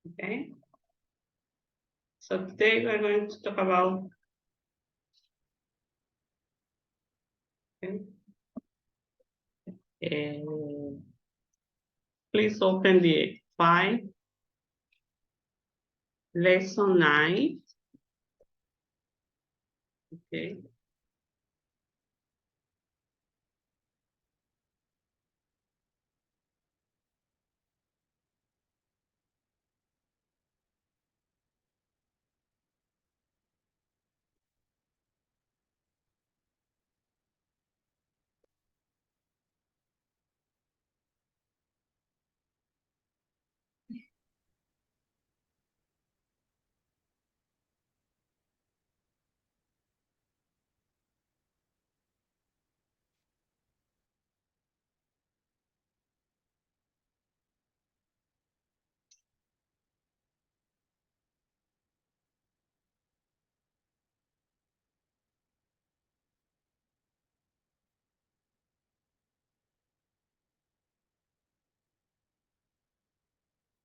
Okay. So today we're going to talk about please open the file, lesson 9. Okay.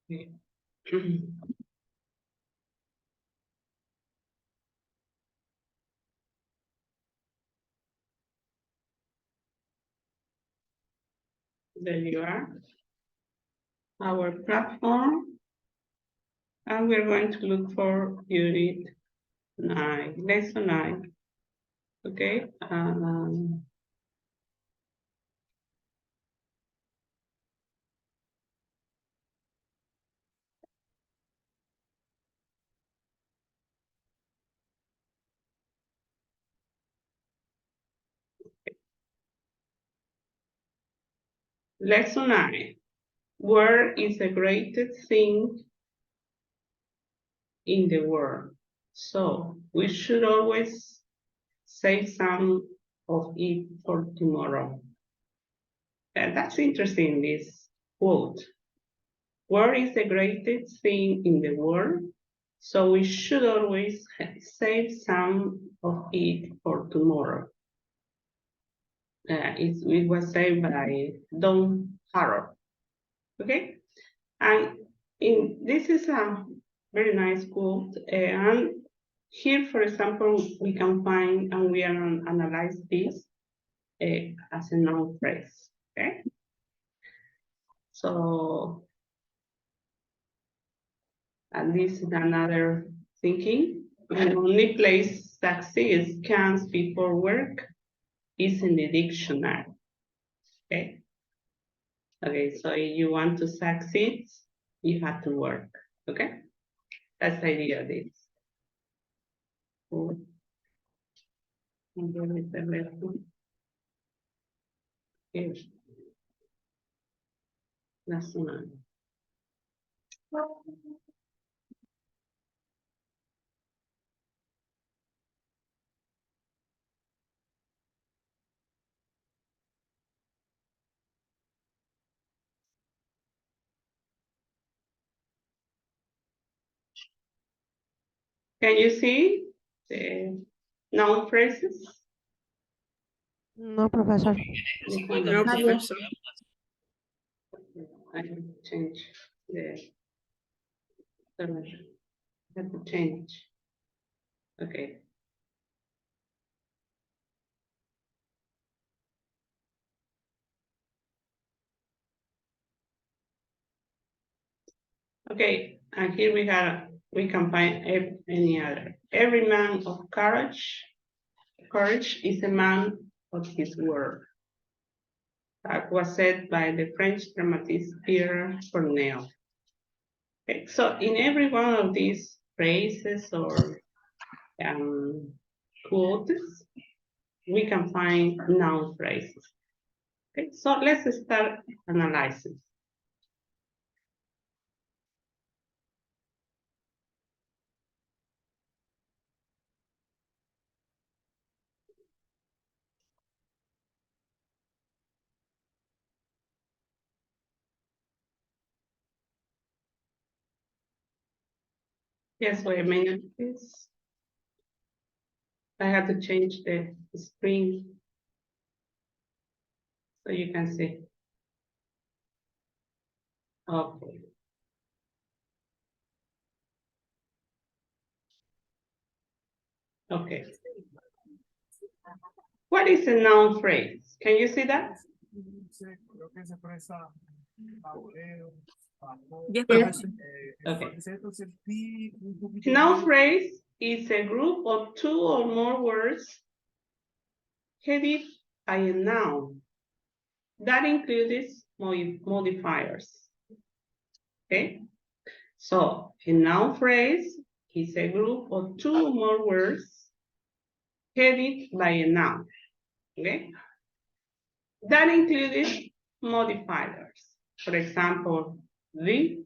There you are, our platform, and we're going to look for unit 9, lesson 9. Okay. Lesson 9. Where is the greatest thing in the world? So we should always save some of it for tomorrow. And that's interesting, this quote. Where is the greatest thing in the world? So we should always save some of it for tomorrow. It was said by Don Harrow. Okay, and this is a very nice quote. And here, for example, we can find, and we are analyze this as a noun phrase. Okay, so and this is another thinking. The only place success comes before work is in the dictionary. Okay. Okay, so if you want to succeed, you have to work. Okay, that's the idea of this. That's one. Can you see the noun phrases? No, professor. No, professor. I have to change the color. I have to change. Okay. Okay, and here we can find any other. Every man of courage is a man of his word. That was said by the French dramatist Pierre Corneille. Okay, so in every one of these phrases or quotes, we can find noun phrases. Okay, so let's start analyzing. Yes, wait a minute, please. I have to change the screen so you can see. Okay. Okay. What is a noun phrase? Can you see that? Yes, professor. Okay. Noun phrase is a group of two or more words headed by a noun that includes modifiers. Okay, so a noun phrase is a group of two or more words headed by a noun. Okay, that includes modifiers. For example, the,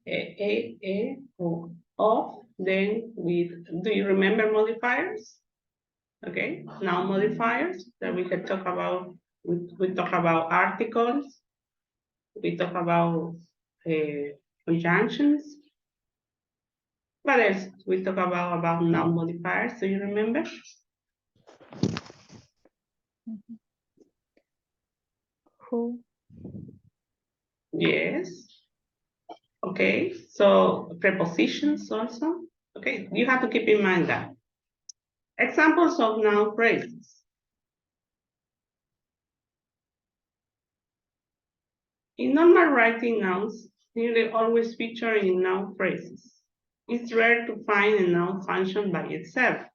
a, or of, then with. Do you remember modifiers? Okay, now modifiers that we can talk about. We talk about articles. We talk about conjunctions. What else we talk about noun modifiers? Do you remember? Who? Yes. Okay, so prepositions also. Okay, you have to keep in mind that. Examples of noun phrases. In normal writing, nouns nearly always feature in noun phrases. It's rare to find a noun function by itself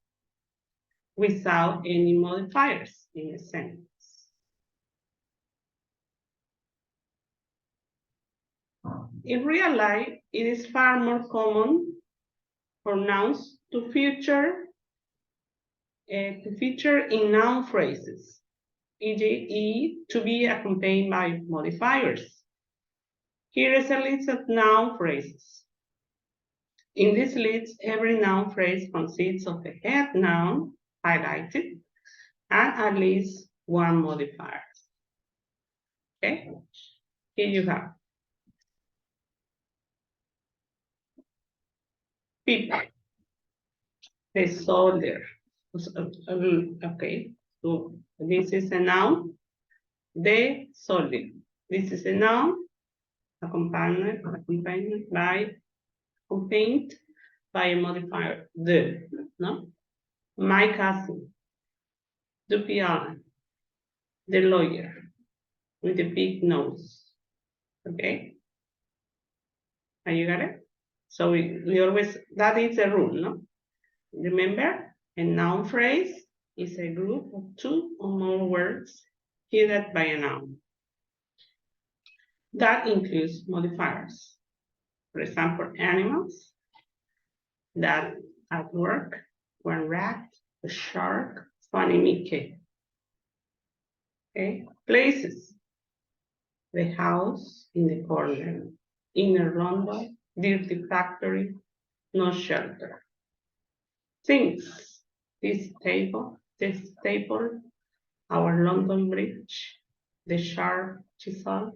without any modifiers in a sentence. In real life, it is far more common for nouns to feature in noun phrases, e.g., to be accompanied by modifiers. Here is a list of noun phrases. In this list, every noun phrase consists of a head noun highlighted and at least one modifier. Okay, here you have people, the soldier. Okay, so this is a noun, the soldier. This is a noun accompanied by a modifier, the, no? My cousin, the piano, the lawyer with the big nose. Okay? And you got it? So we always, that is a rule, no? Remember, a noun phrase is a group of two or more words headed by a noun. That includes modifiers. For example, animals, that at work, one rat, a shark, funny Mickey. Okay, places, the house in the corner, inner London, dirty factory, no shelter. Things, this table, our London Bridge, the sharp chisel,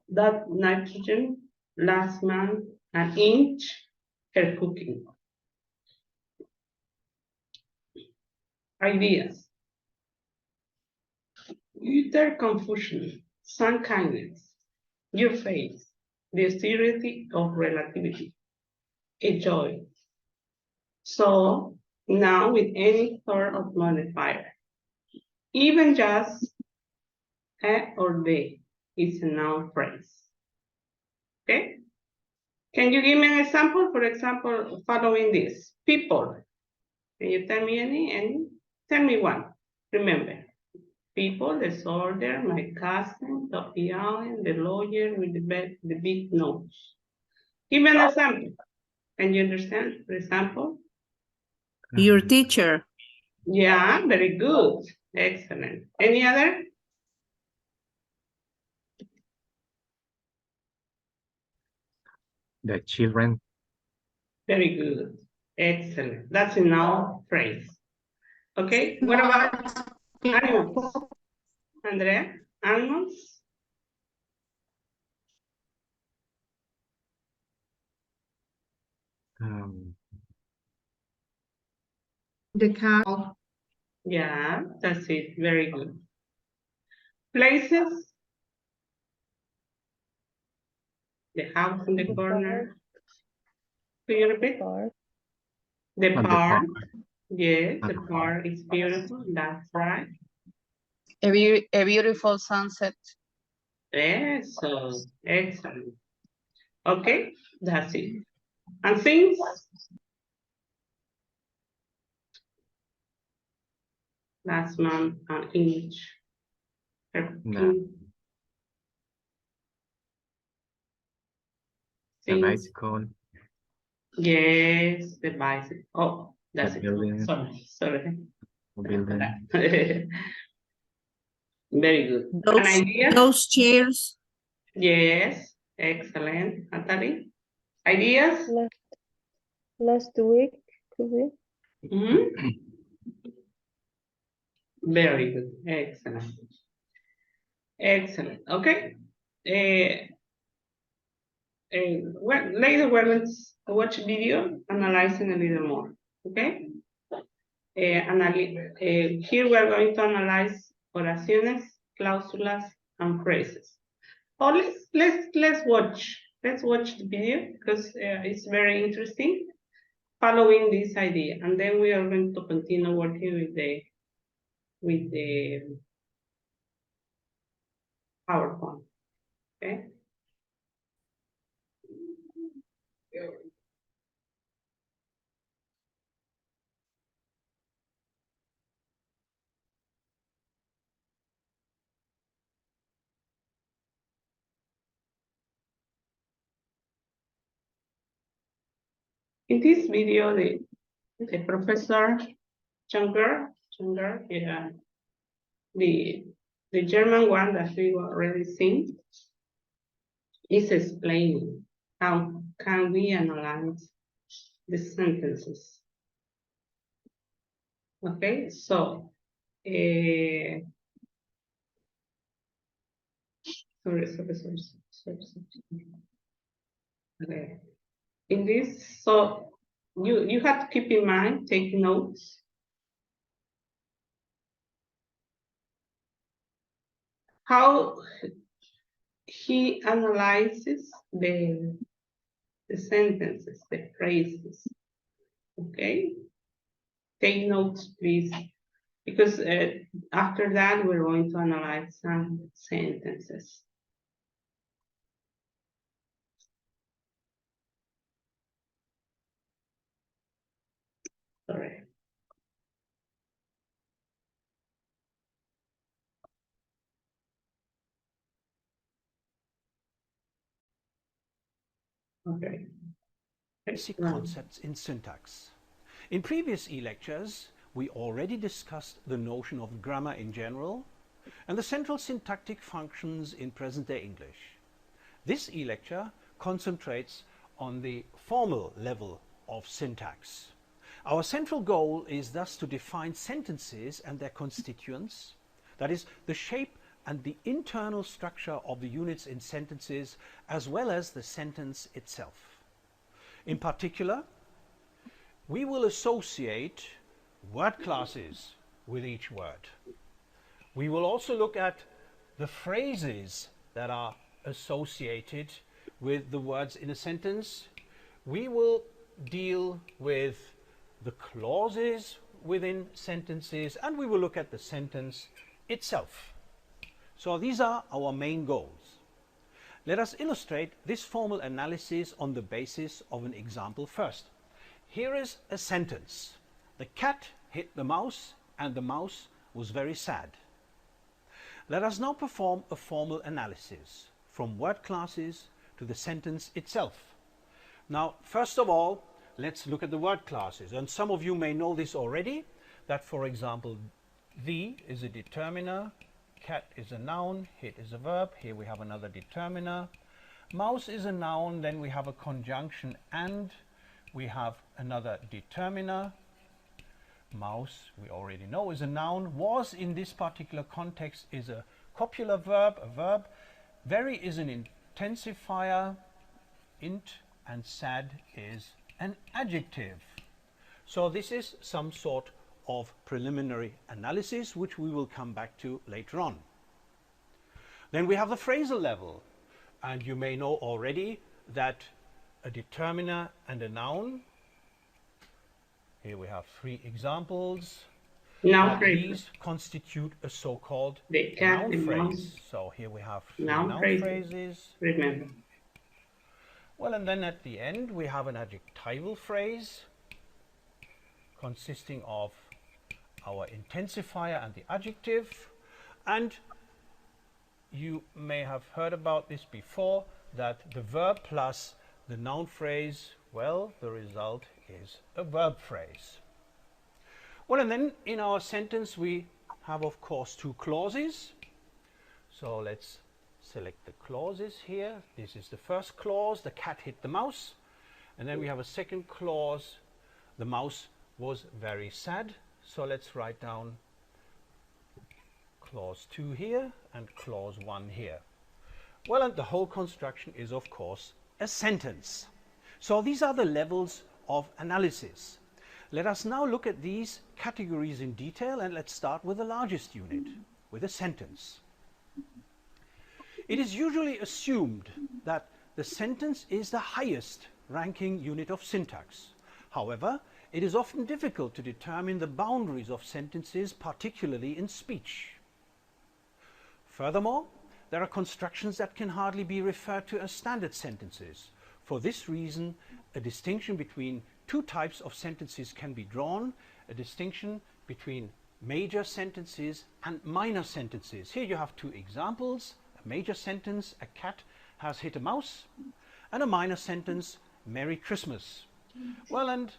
that nitrogen, last man, an inch, her cooking. Ideas. Utter confusion, some kindness, your face, the austerity of relativity, a joy. So now with any sort of modifier, even just a or they is a noun phrase. Okay? Can you give me an example? For example, following this, people. Can you tell me any? Tell me one. Remember, people, the soldier, my cousin, Sophie Allen, the lawyer with the big nose. Give me an example. Can you understand? For example? Your teacher. Yeah, very good. Excellent. Any other? The children. Very good. Excellent. That's a noun phrase. Okay, what about animals? Andrea, animals? The cow. Yeah, that's it. Very good. Places? The house in the corner. Can you repeat? Park. The And the park. park. Yes, the park is beautiful. That's right. A beautiful sunset. So excellent. Okay, that's it. And things. Last month and each. The bicycle, Yes, the bicycle. Oh, that's the it. building, Sorry. building, Very good. An Those, idea? those chairs. Yes, excellent. Natalie? Ideas? Last week, could be. Mhm. Very good. Excellent. Excellent. Okay. Well, later we're going to watch video analyzing a little more. Okay. Here we're going to analyze oraciones, cláusulas, and phrases. Or let's watch. Let's watch the video because it's very interesting. Following this idea, and then we are going to continue working with the PowerPoint. Okay. In this video, the professor Junger, yeah, the German one that we already seen, is explaining how can we analyze the sentences. Okay, so sorry. Okay. In this, so you have to keep in mind, take notes. How he analyzes the sentences, the phrases. Okay, take notes, please, because after that we're going to analyze some sentences. Sorry. Okay. Basic concepts in syntax. In previous e-lectures, we already discussed the notion of grammar in general and the central syntactic functions in present-day English. This e-lecture concentrates on the formal level of syntax. Our central goal is thus to define sentences and their constituents, that is, the shape and the internal structure of the units in sentences, as well as the sentence itself. In particular, we will associate word classes with each word. We will also look at the phrases that are associated with the words in a sentence. We will deal with the clauses within sentences, and we will look at the sentence itself. So these are our main goals. Let us illustrate this formal analysis on the basis of an example first. Here is a sentence. The cat hit the mouse and the mouse was very sad. Let us now perform a formal analysis from word classes to the sentence itself. Now, first of all, let's look at the word classes. And some of you may know this already, that for example, the is a determiner, cat is a noun, hit is a verb, here we have another determiner. Mouse is a noun, then we have a conjunction and, we have another determiner. Mouse, we already know, is a noun. Was, in this particular context, is a copular verb, a verb. Very is an intensifier, int, and sad is an adjective. So this is some sort of preliminary analysis, which we will come back to later on. Then we have the phrasal level, and you may know already that a determiner and a noun, Here we have 3 examples. Noun These phrases. constitute a so-called The cat, noun the phrase. mouse. So here we have 3 Noun noun phrases. phrases. Remember. Well, and then at the end we have an adjectival phrase consisting of our intensifier and the adjective. And you may have heard about this before, that the verb plus the noun phrase, well, the result is a verb phrase. Well, and then in our sentence we have, of course, 2 clauses. So let's select the clauses here. This is the first clause, the cat hit the mouse. And then we have a second clause, the mouse was very sad. So let's write down clause 2 here and clause 1 here. Well, and the whole construction is, of course, a sentence. So these are the levels of analysis. Let us now look at these categories in detail, and let's start with the largest unit, with a sentence. It is usually assumed that the sentence is the highest ranking unit of syntax. However, it is often difficult to determine the boundaries of sentences, particularly in speech. Furthermore, there are constructions that can hardly be referred to as standard sentences. For this reason, a distinction between 2 types of sentences can be drawn, a distinction between major sentences and minor sentences. Here you have 2 examples, a major sentence, a cat has hit a mouse, and a minor sentence, Merry Christmas. Well, and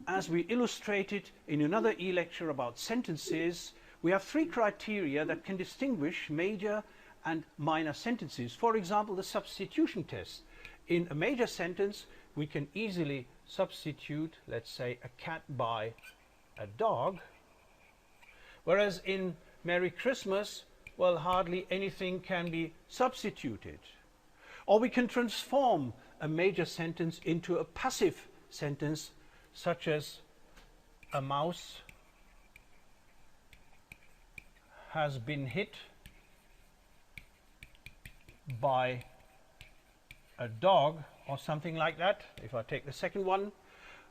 as we illustrated in another e-lecture about sentences, we have 3 criteria that can distinguish major and minor sentences. For example, the substitution test. In a major sentence, we can easily substitute, let's say, a cat by a dog, whereas in Merry Christmas, well, hardly anything can be substituted. Or we can transform a major sentence into a passive sentence, such as a mouse has been hit by a dog, or something like that, if I take the second one.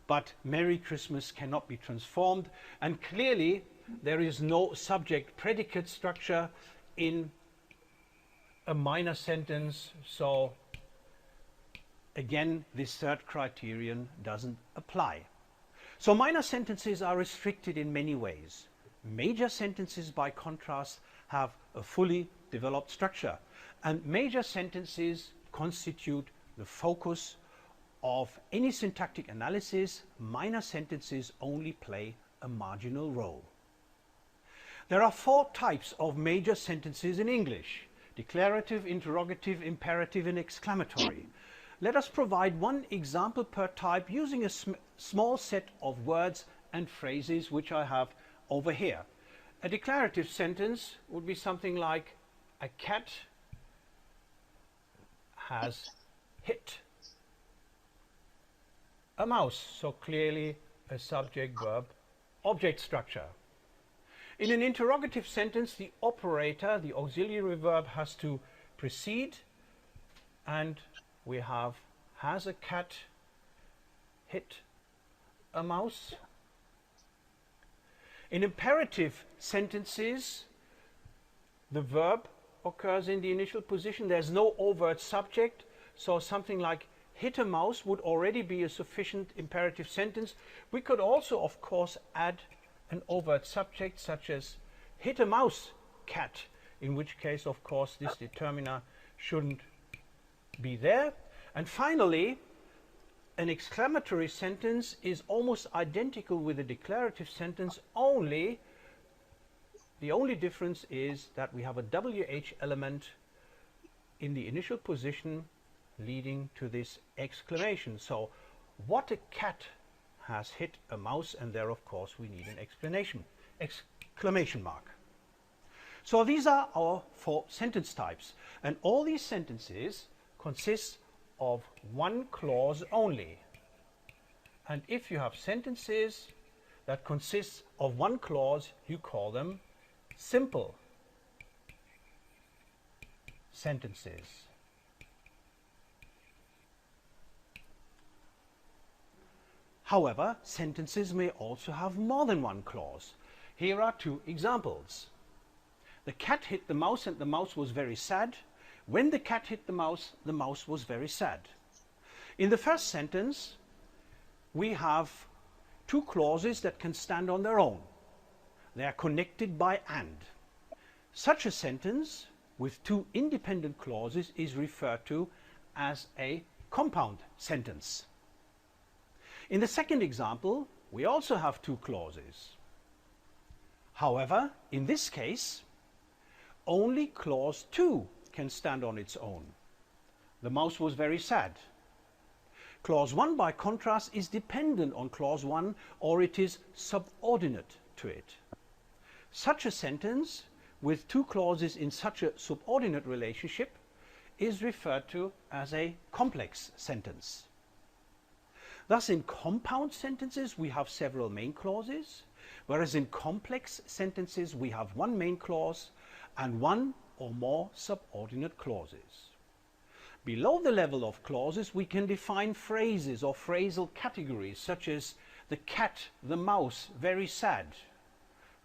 But Merry Christmas cannot be transformed, and clearly there is no subject predicate structure in a minor sentence, so again this 3rd criterion doesn't apply. So minor sentences are restricted in many ways. Major sentences, by contrast, have a fully developed structure, and major sentences constitute the focus of any syntactic analysis. Minor sentences only play a marginal role. There are 4 types of major sentences in English: declarative, interrogative, imperative, and exclamatory. Let us provide 1 example per type using a small set of words and phrases which I have over here. A declarative sentence would be something like, a cat has hit a mouse. So clearly a subject-verb object structure. In an interrogative sentence, the operator, the auxiliary verb, has to precede, and we have, has a cat hit a mouse? In imperative sentences, the verb occurs in the initial position. There's no overt subject, so something like hit a mouse would already be a sufficient imperative sentence. We could also, of course, add an overt subject, such as hit a mouse, cat, in which case, of course, this determiner shouldn't be there. And finally, an exclamatory sentence is almost identical with a declarative sentence, only the only difference is that we have a WH element in the initial position leading to this exclamation. So, what a cat has hit a mouse, and there, of course, we need an exclamation mark. So these are our 4 sentence types, and all these sentences consist of 1 clause only. And if you have sentences that consist of 1 clause, you call them simple sentences. However, sentences may also have more than one clause. Here are two examples. The cat hit the mouse and the mouse was very sad. When the cat hit the mouse was very sad. In the first sentence, we have two clauses that can stand on their own. They are connected by and. Such a sentence with two independent clauses is referred to as a compound sentence. In the second example, we also have two clauses. However, in this case, only clause 2 can stand on its own. The mouse was very sad. Clause 1, by contrast, is dependent on clause 1, or it is subordinate to it. Such a sentence with two clauses in such a subordinate relationship is referred to as a complex sentence. Thus, in compound sentences, we have several main clauses, whereas in complex sentences, we have one main clause and one or more subordinate clauses. Below the level of clauses, we can define phrases or phrasal categories, such as the cat, the mouse, very sad.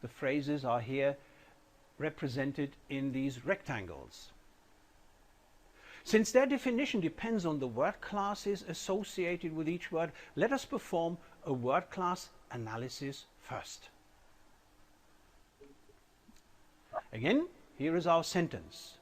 The phrases are here represented in these rectangles. Since their definition depends on the word classes associated with each word, let us perform a word class analysis first. Again, here is our sentence.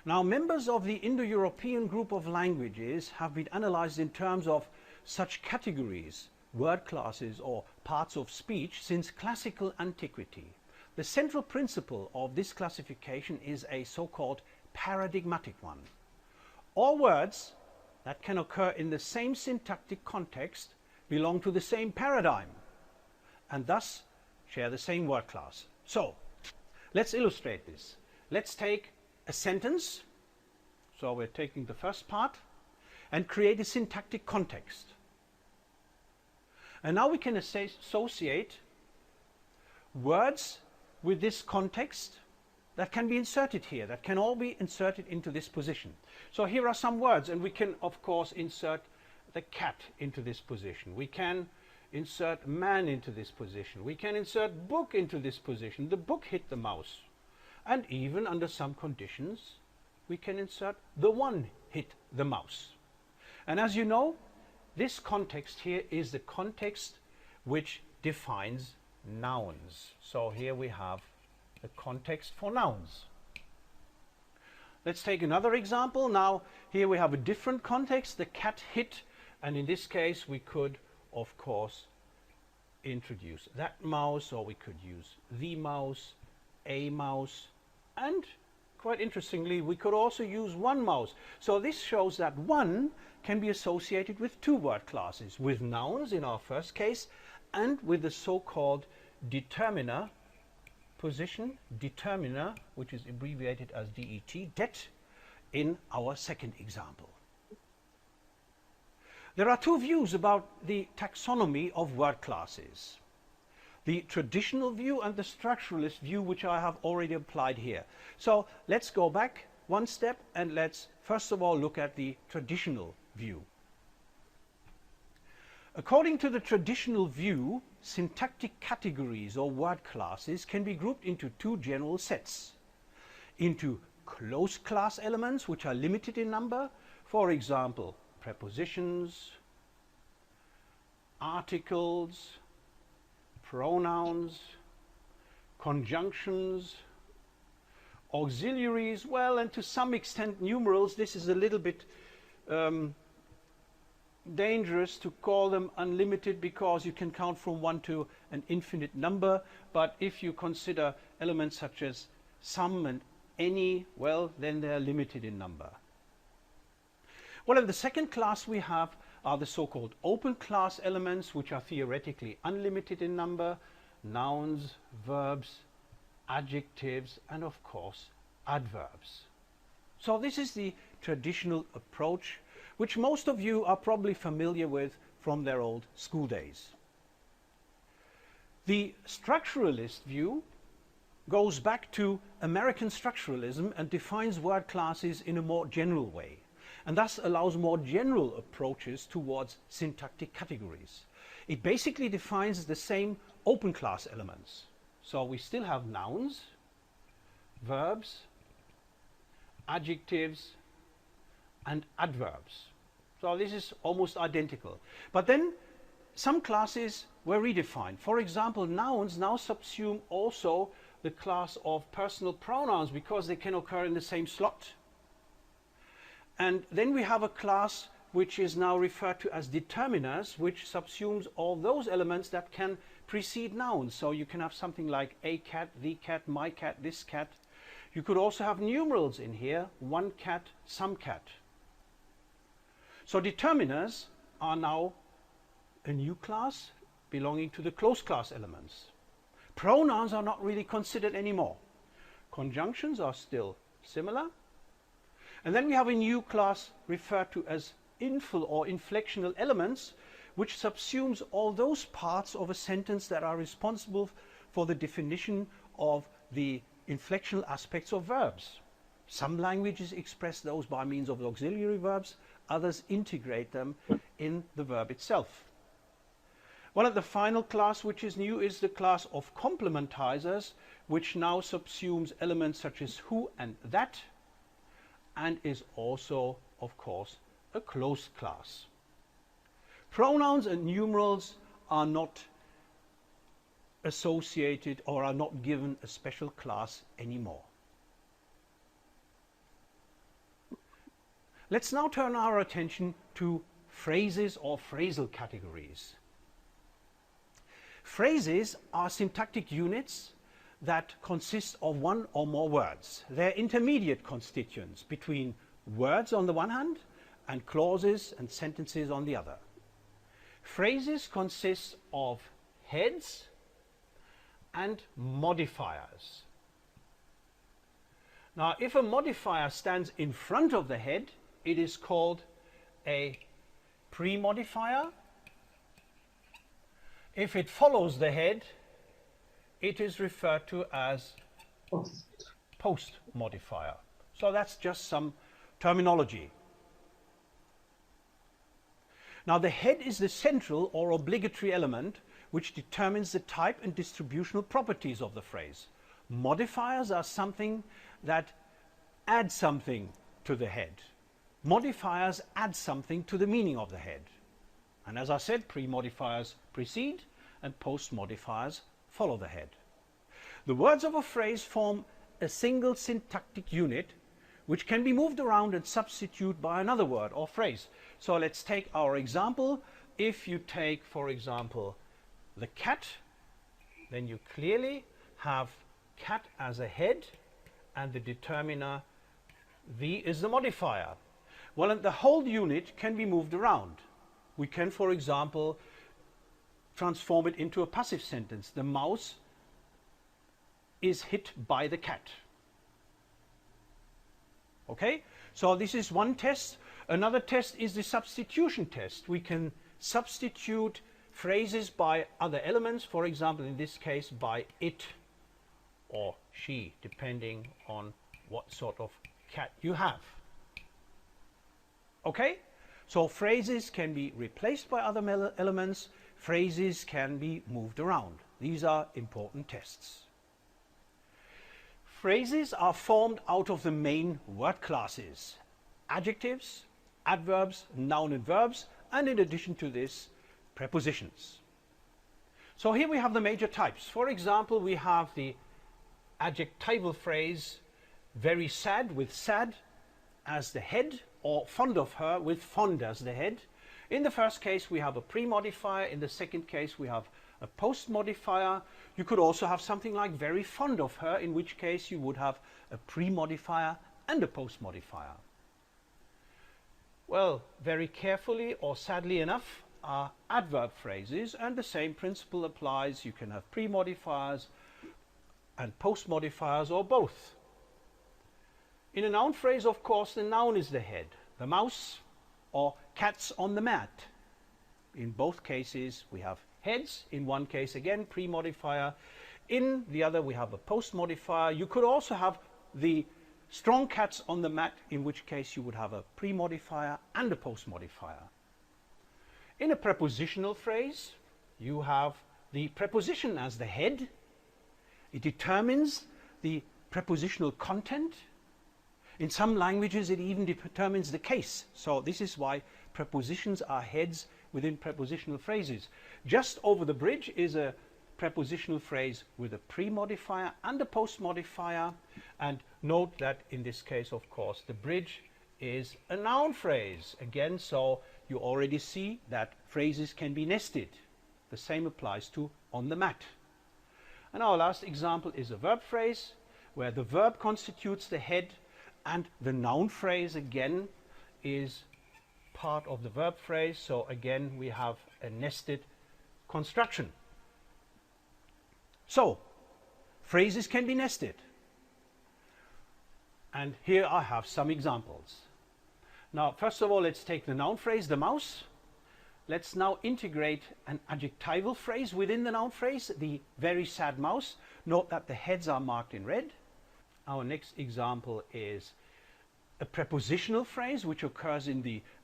Now, members of the Indo-European group of languages have been analyzed in terms of such categories, word classes or parts of speech since classical antiquity. The central principle of this classification is a so-called paradigmatic one. All words that can occur in the same syntactic context belong to the same paradigm and thus share the same word class. So, let's illustrate this. Let's take a sentence, so we're taking the first part, and create a syntactic context. And now we can associate words with this context that can be inserted here, that can all be inserted into this position. So here are some words, and we can of course insert the cat into this position. We can insert man into this position. We can insert book into this position. The book hit the mouse. And even under some conditions, we can insert the one hit the mouse. And as you know, this context here is the context which defines nouns. So here we have the context for nouns. Let's take another example. Now, here we have a different context, the cat hit, and in this case we could, of course, introduce that mouse, or we could use the mouse, a mouse, and quite interestingly, we could also use one mouse. So this shows that one can be associated with two word classes, with nouns in our first case, and with the so-called determiner position, determiner, which is abbreviated as DET, det, in our second example. There are two views about the taxonomy of word classes. The traditional view and the structuralist view, which I have already applied here. So let's go back one step and let's first of all look at the traditional view. According to the traditional view, syntactic categories or word classes can be grouped into two general sets. Into closed class elements, which are limited in number, for example, prepositions, articles, pronouns, conjunctions, auxiliaries, well, and to some extent numerals. This is a little bit dangerous to call them unlimited because you can count from 1 to an infinite number, but if you consider elements such as some and any, well, then they're limited in number. Well, in the second class we have are the so-called open class elements, which are theoretically unlimited in number, nouns, verbs, adjectives, and of course adverbs. So this is the traditional approach, which most of you are probably familiar with from their old school days. The structuralist view goes back to American structuralism and defines word classes in a more general way, and thus allows more general approaches towards syntactic categories. It basically defines the same open class elements. So we still have nouns, verbs, adjectives, and adverbs. So this is almost identical. But then some classes were redefined. For example, nouns now subsume also the class of personal pronouns because they can occur in the same slot. And then we have a class which is now referred to as determiners, which subsumes all those elements that can precede nouns. So you can have something like a cat, the cat, my cat, this cat. You could also have numerals in here, one cat, some cat. So determiners are now a new class belonging to the closed class elements. Pronouns are not really considered anymore. Conjunctions are still similar. And then we have a new class referred to as infil or inflectional elements, which subsumes all those parts of a sentence that are responsible for the definition of the inflectional aspects of verbs. Some languages express those by means of auxiliary verbs, others integrate them in the verb itself. Well, the final class which is new is the class of complementizers, which now subsumes elements such as who and that, and is also, of course, a closed class. Pronouns and numerals are not associated or are not given a special class anymore. Let's now turn our attention to phrases or phrasal categories. Phrases are syntactic units that consist of one or more words. They're intermediate constituents between words on the one hand and clauses and sentences on the other. Phrases consist of heads and modifiers. Now, if a modifier stands in front of the head, it is called a pre-modifier. If it follows the head, it is referred to as post-modifier. So that's just some terminology. Now, the head is the central or obligatory element which determines the type and distributional properties of the phrase. Modifiers are something that add something to the head. Modifiers add something to the meaning of the head. And as I said, pre-modifiers precede and post-modifiers follow the head. The words of a phrase form a single syntactic unit which can be moved around and substituted by another word or phrase. So let's take our example. If you take, for example, the cat, then you clearly have cat as a head and the determiner the is the modifier. Well, and the whole unit can be moved around. We can, for example, transform it into a passive sentence. The mouse is hit by the cat. Okay, so this is one test. Another test is the substitution test. We can substitute phrases by other elements, for example, in this case, by it or she, depending on what sort of cat you have. Okay, so phrases can be replaced by other elements. Phrases can be moved around. These are important tests. Phrases are formed out of the main word classes: adjectives, adverbs, noun and verbs, and in addition to this, prepositions. So here we have the major types. For example, we have the adjectival phrase very sad with sad as the head, or fond of her with fond as the head. In the first case we have a pre-modifier, in the second case we have a post-modifier. You could also have something like very fond of her, in which case you would have a pre-modifier and a post-modifier. Well, very carefully or sadly enough are adverb phrases, and the same principle applies. You can have pre-modifiers and post-modifiers or both. In a noun phrase, of course, the noun is the head. The mouse or cats on the mat. In both cases we have heads. In one case again pre-modifier. In the other we have a post-modifier. You could also have the strong cats on the mat, in which case you would have a pre-modifier and a post-modifier. In a prepositional phrase, you have the preposition as the head. It determines the prepositional content. In some languages, it even determins the case. So this is why prepositions are heads within prepositional phrases. Just over the bridge is a prepositional phrase with a pre-modifier and a post-modifier. And note that in this case, of course, the bridge is a noun phrase. Again, so you already see that phrases can be nested. The same applies to on the mat. And our last example is a verb phrase, where the verb constitutes the head and the noun phrase again is part of the verb phrase. So again, we have a nested construction. So phrases can be nested. And here I have some examples. Now, first of all, let's take the noun phrase, the mouse. Let's now integrate an adjectival phrase within the noun phrase, the very sad mouse. Note that the heads are marked in red. Our next example is a prepositional phrase which occurs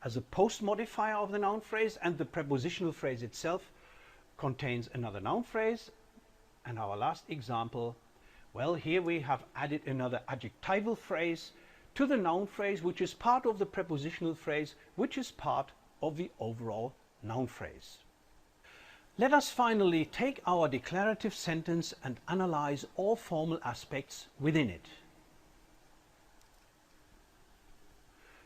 as a post modifier of the noun phrase, and the prepositional phrase itself contains another noun phrase. And our last example, well, here we have added another adjectival phrase to the noun phrase, which is part of the prepositional phrase, which is part of the overall noun phrase. Let us finally take our declarative sentence and analyze all formal aspects within it.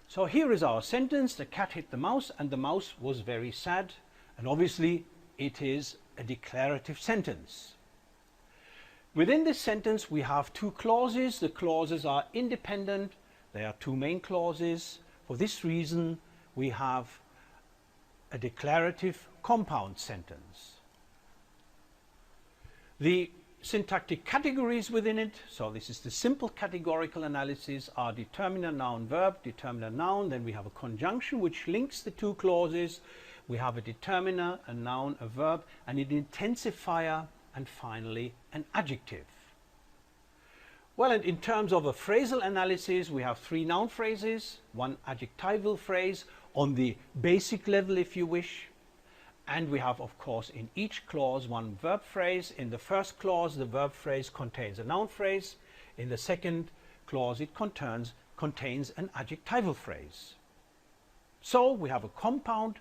So here is our sentence: the cat hit the mouse and the mouse was very sad. And obviously it is a declarative sentence. Within this sentence we have two clauses. The clauses are independent. There are two main clauses. For this reason we have a declarative compound sentence. The syntactic categories within it, so this is the simple categorical analysis, are determiner, noun, verb, determiner, noun. Then we have a conjunction which links the two clauses. We have a determiner, a noun, a verb, and an intensifier, and finally an adjective. Well, and in terms of a phrasal analysis, we have three noun phrases, one adjectival phrase on the basic level, if you wish. And we have, of course, in each clause one verb phrase. In the first clause, the verb phrase contains a noun phrase. In the second clause, it contains an adjectival phrase. So we have a compound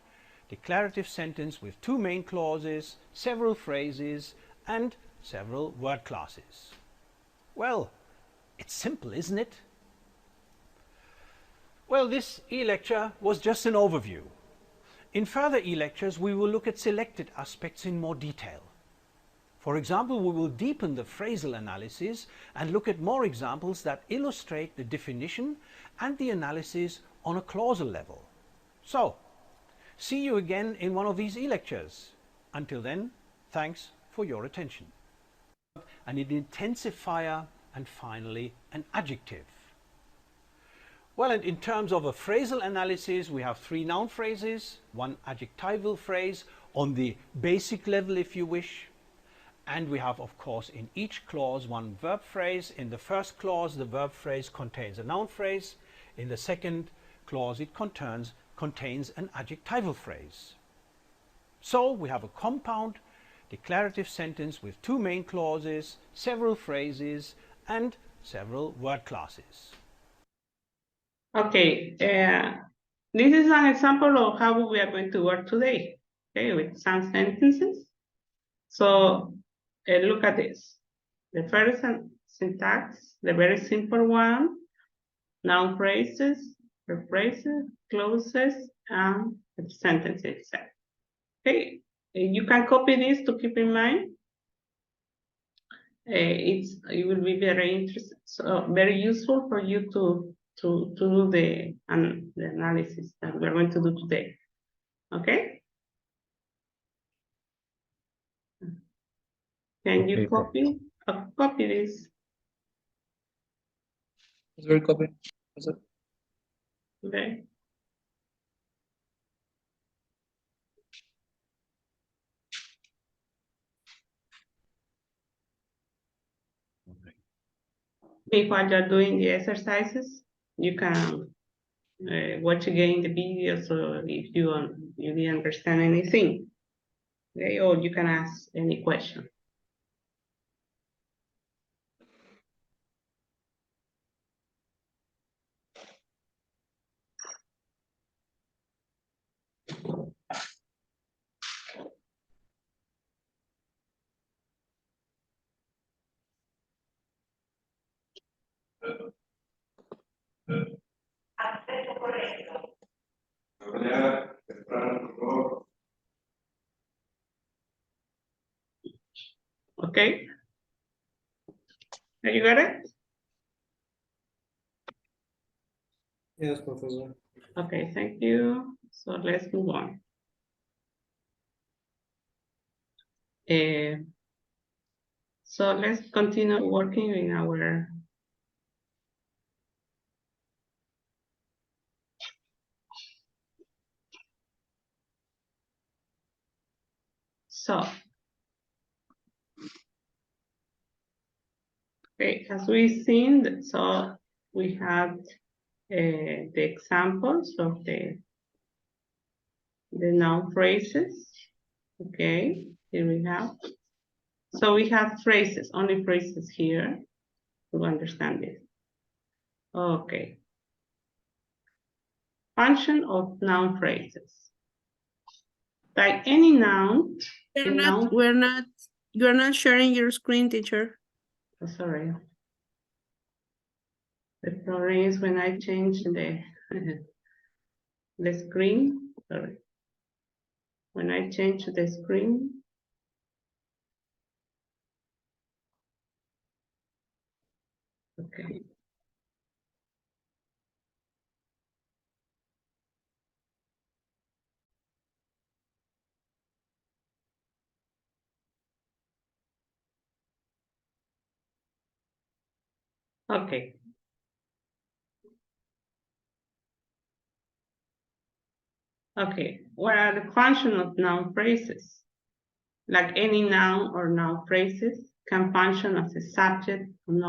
declarative sentence with two main clauses, several phrases, and several word classes. Well, it's simple, isn't it? Well, this e-lecture was just an overview. In further e-lectures, we will look at selected aspects in more detail. For example, we will deepen the phrasal analysis and look at more examples that illustrate the definition and the analysis on a clausal level. So, see you again in one of these e-lectures. Until then, thanks for your attention. And an intensifier, and finally an adjective. Well, and in terms of a phrasal analysis, we have three noun phrases, one adjectival phrase on the basic level, if you wish. And we have, of course, in each clause one verb phrase. In the first clause, the verb phrase contains a noun phrase. In the second clause, it contains an adjectival phrase. So we have a compound declarative sentence with two main clauses, several phrases, and several word classes. Okay, this is an example of how we are going to work today, okay, with some sentences. So look at this. The first syntax, the very simple one, noun phrases, verb phrases, clauses, and the sentence itself. Okay, you can copy this to keep in mind. It will be very interesting, so very useful for you to do the analysis that we're going to do today. Okay? Can you copy this? It's very copy. Is it? Okay. While you're doing the exercises, you can watch again the video, so if you didn't understand anything. Okay, or you can ask any question. Okay. You got it? Yes, Professor. Okay, thank you. So let's move on. So let's continue working in our okay, as we've seen, so we have the examples of the noun phrases. Okay, here we have. So we have phrases, only phrases here to understand it. Okay. Function of noun phrases. Like any noun, the noun, You're not sharing your screen, teacher. oh, sorry. The problem is when I change the screen, sorry. When I change the screen, okay. Okay. Okay, what are the function of noun phrases? Like any noun or noun phrases can function as a subject, an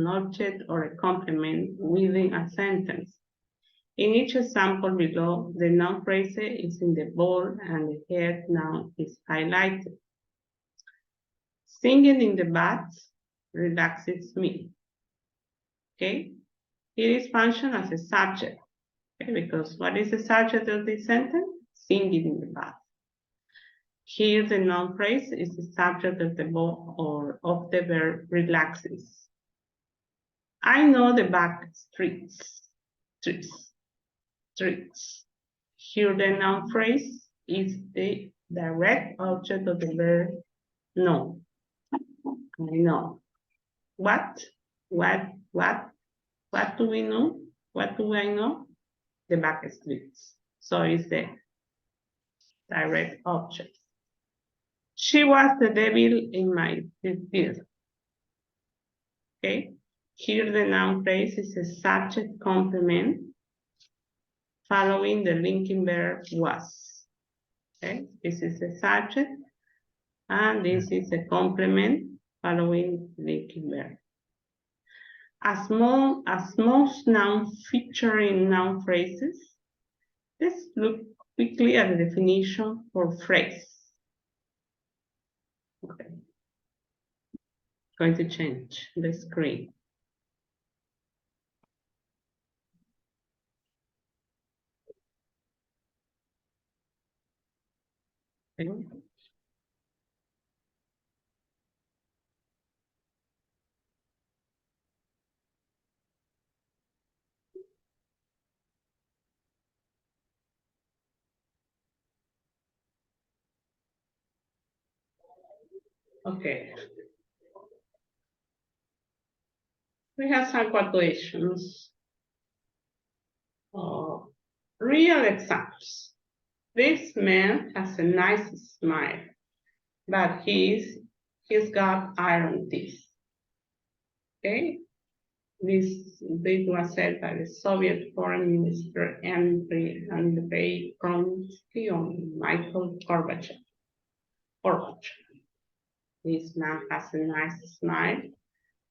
object, or a complement within a sentence. In each example below, the noun phrase is in the bold and the head noun is highlighted. Singing in the bath relaxes me. Okay, it is function as a subject. Okay, because what is the subject of this sentence? Singing in the bath. Here, the noun phrase is the subject of the verb or of the verb relaxes. I know the back streets. Here, the noun phrase is the direct object of the verb know. I know. What do we know? What do I know? The back streets. So it's the direct object. She was the devil in my field. Okay. Here the noun phrase is a subject complement following the linking verb was. Okay. This is the subject and this is a complement following linking verb. As most nouns featuring noun phrases, let's look quickly at the definition for phrase. Okay. Going to change the screen. Okay. Okay. We have some quotations. Real examples. This man has a nice smile, but he's got iron teeth. Okay. This was said by the Soviet Foreign Minister Andrei Kronsky on Michael Gorbachev. This man has a nice smile,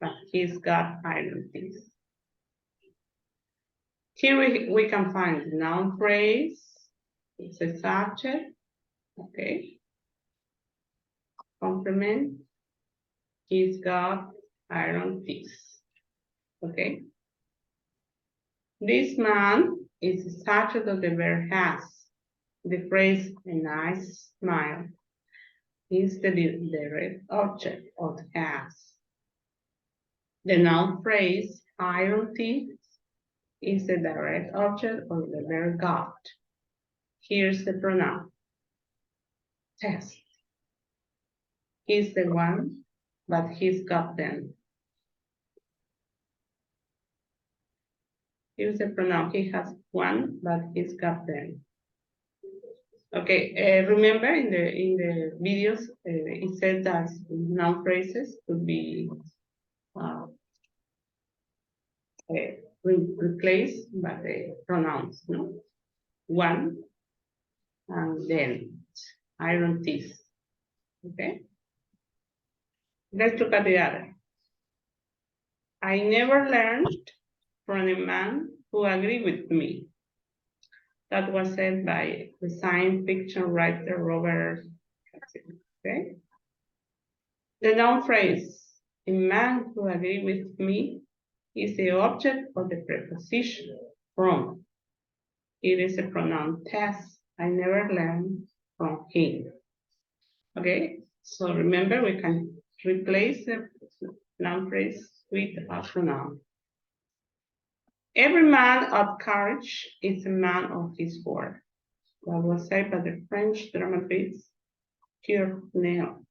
but he's got iron teeth. Here we can find the noun phrase, it's a subject, okay? complement. He's got iron teeth. Okay. This man is the subject of the verb has. The phrase a nice smile is the direct object of has. The noun phrase iron teeth is the direct object of the verb got. Here's the pronoun. Test. He's the one, but he's got them. Here's the pronoun. He has one, but he's got them. Okay, remember in the videos, it said that noun phrases could be replaced by the pronouns, no? One, and then iron teeth. Okay. Let's look at the other. I never learned from a man who agreed with me. That was said by the science fiction writer Robert Hutchins. Okay. The noun phrase, a man who agreed with me, is the object of the preposition from. It is a pronoun test. I never learned from him. Okay, so remember we can replace the noun phrase with a pronoun. Every man of courage is a man of his word. That was said by the French dramatist Pierre Nel.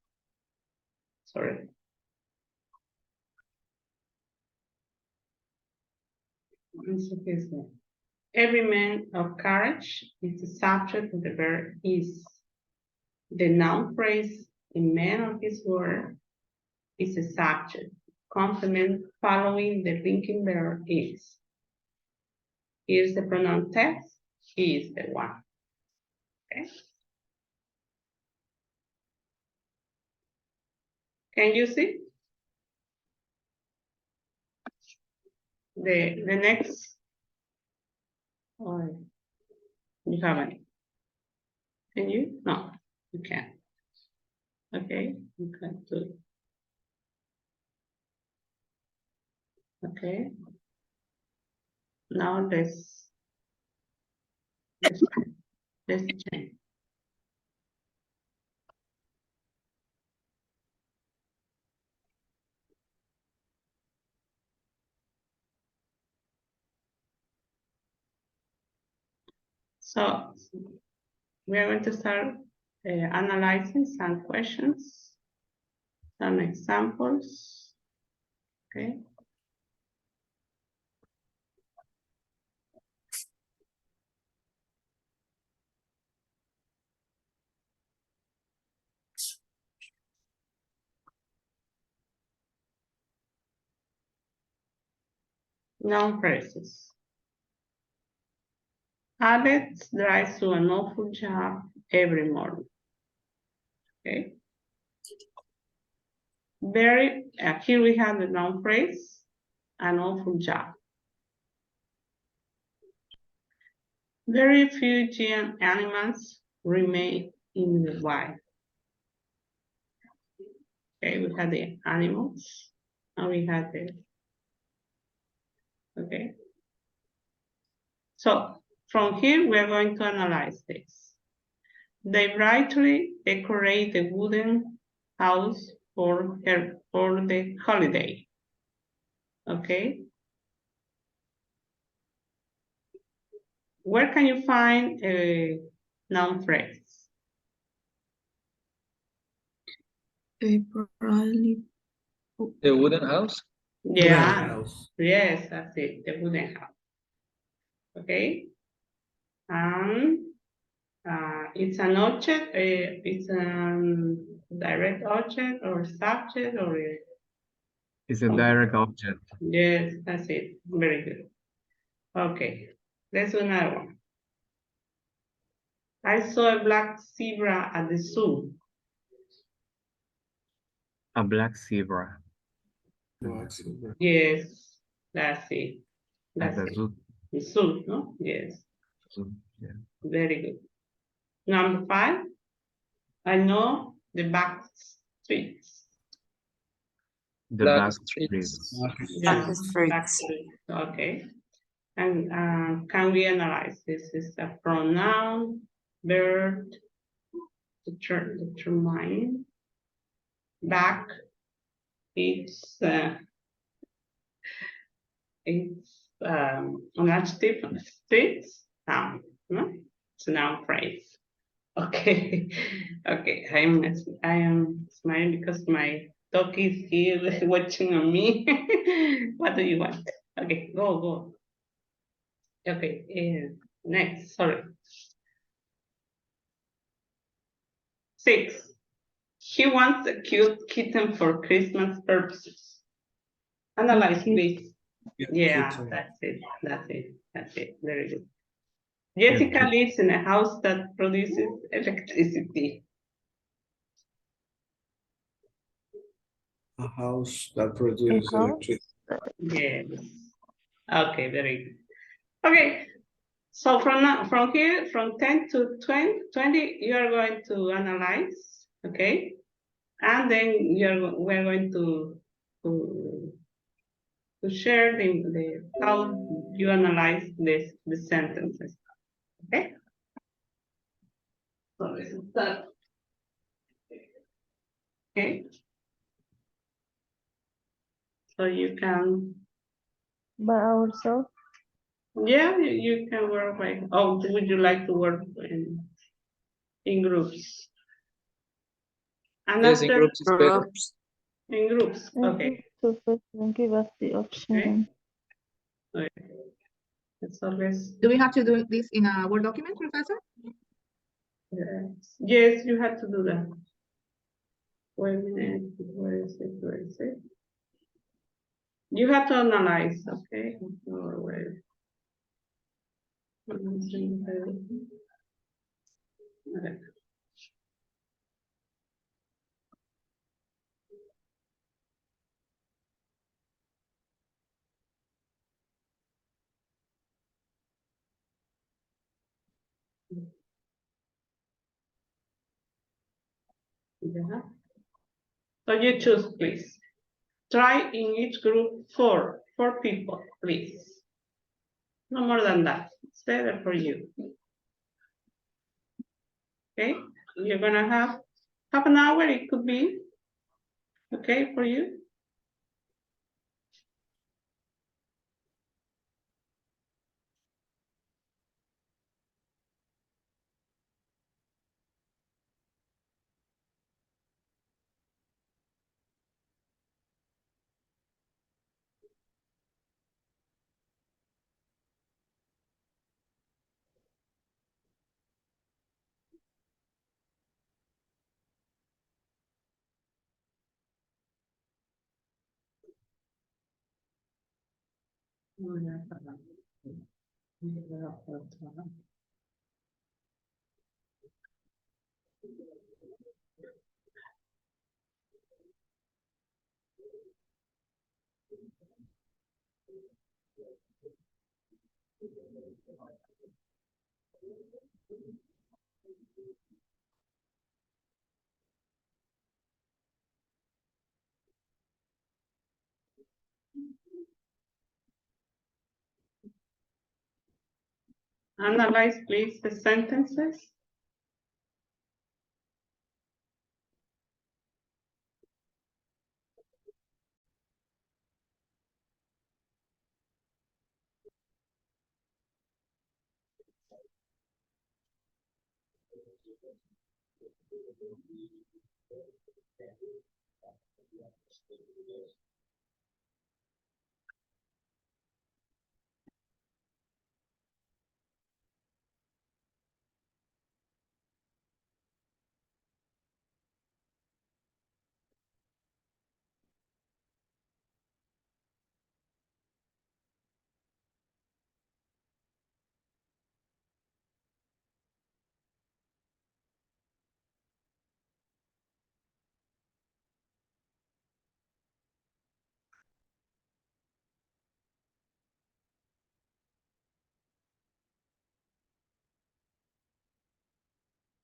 Sorry. Every man of courage is the subject of the verb is. The noun phrase, a man of his word, is a subject. Complement following the linking verb is. Here's the pronoun text. He is the one. Okay. Can you see? The next. Oh, you haven't. Can you? No, you can't. Okay, you can do it. Okay. Now let's change. So we are going to start analyzing some questions, some examples. Okay. Noun phrases. Alex drives to an awful job every morning. Okay. Here we have the noun phrase, an awful job. Very few giant animals remain in the wild. Okay, we have the animals, and we have the, okay. So from here, we're going to analyze this. They brightly decorate the wooden house for the holiday. Okay. Where can you find a noun phrase? They probably The wooden house? Yeah, House. yes, that's it, the wooden house. Okay. It's an object, it's a direct object or subject or It's a direct object. yes, that's it. Very good. Okay, let's do another one. I saw a black zebra at the zoo. A black zebra. Yes, that's it. At That's the it. zoo. The zoo, no? Yes, Yeah. very good. Number 5. I know the back streets. The Black black streets. streets. Yeah, Black streets. black streets. Okay. And can we analyze? This is a pronoun, verb, determine. Black, it's an adjective, streets, noun, no? It's a noun phrase. Okay, okay. I am smiling because my dog is here watching on me. What do you want? Okay, go. Okay, next. Sorry. 6. He wants a cute kitten for Christmas purposes. Analyze, Cute. please. Yeah, that's it. Very good. Jessica lives in a house that produces electricity. A house that produces house? electricity. Yes. Okay, very good. Okay. So from here, from 10 to 20, you are going to analyze, okay? And then we're going to share the how you analyze the sentences. Okay. So let's start. Okay. So you can, By ourselves? yeah, you can work by. Oh, would you like to work in groups? And Yes, in after groups is better. in groups. Okay. So first then give us the option. It's always. Do we have to do this in a Word document, Professor? Yes, you have to do that. Wait a minute, where is it? You have to analyze, okay? Or where? Okay. Yeah. So you choose, please. Try in each group four people, please. No more than that. It's better for you. Okay, you're gonna have half an hour, it could be. Okay for you? Analyze, please, the sentences.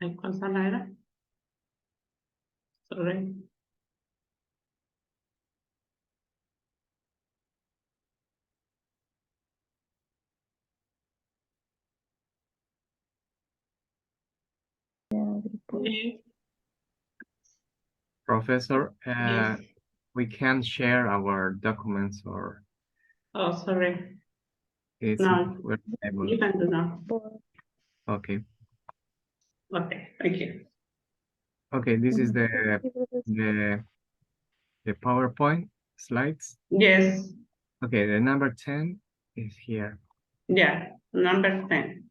¿Hay cosa, Laira? Sorry. Yeah, the report. Yes. Professor, Yes. we can share our documents or Oh, sorry. it's No, we're able. you can do now. Report. Okay. Okay, thank you. Okay, this is Thank you, Professor. the PowerPoint slides. Yes, Okay, the number 10 is here. yeah, number 10.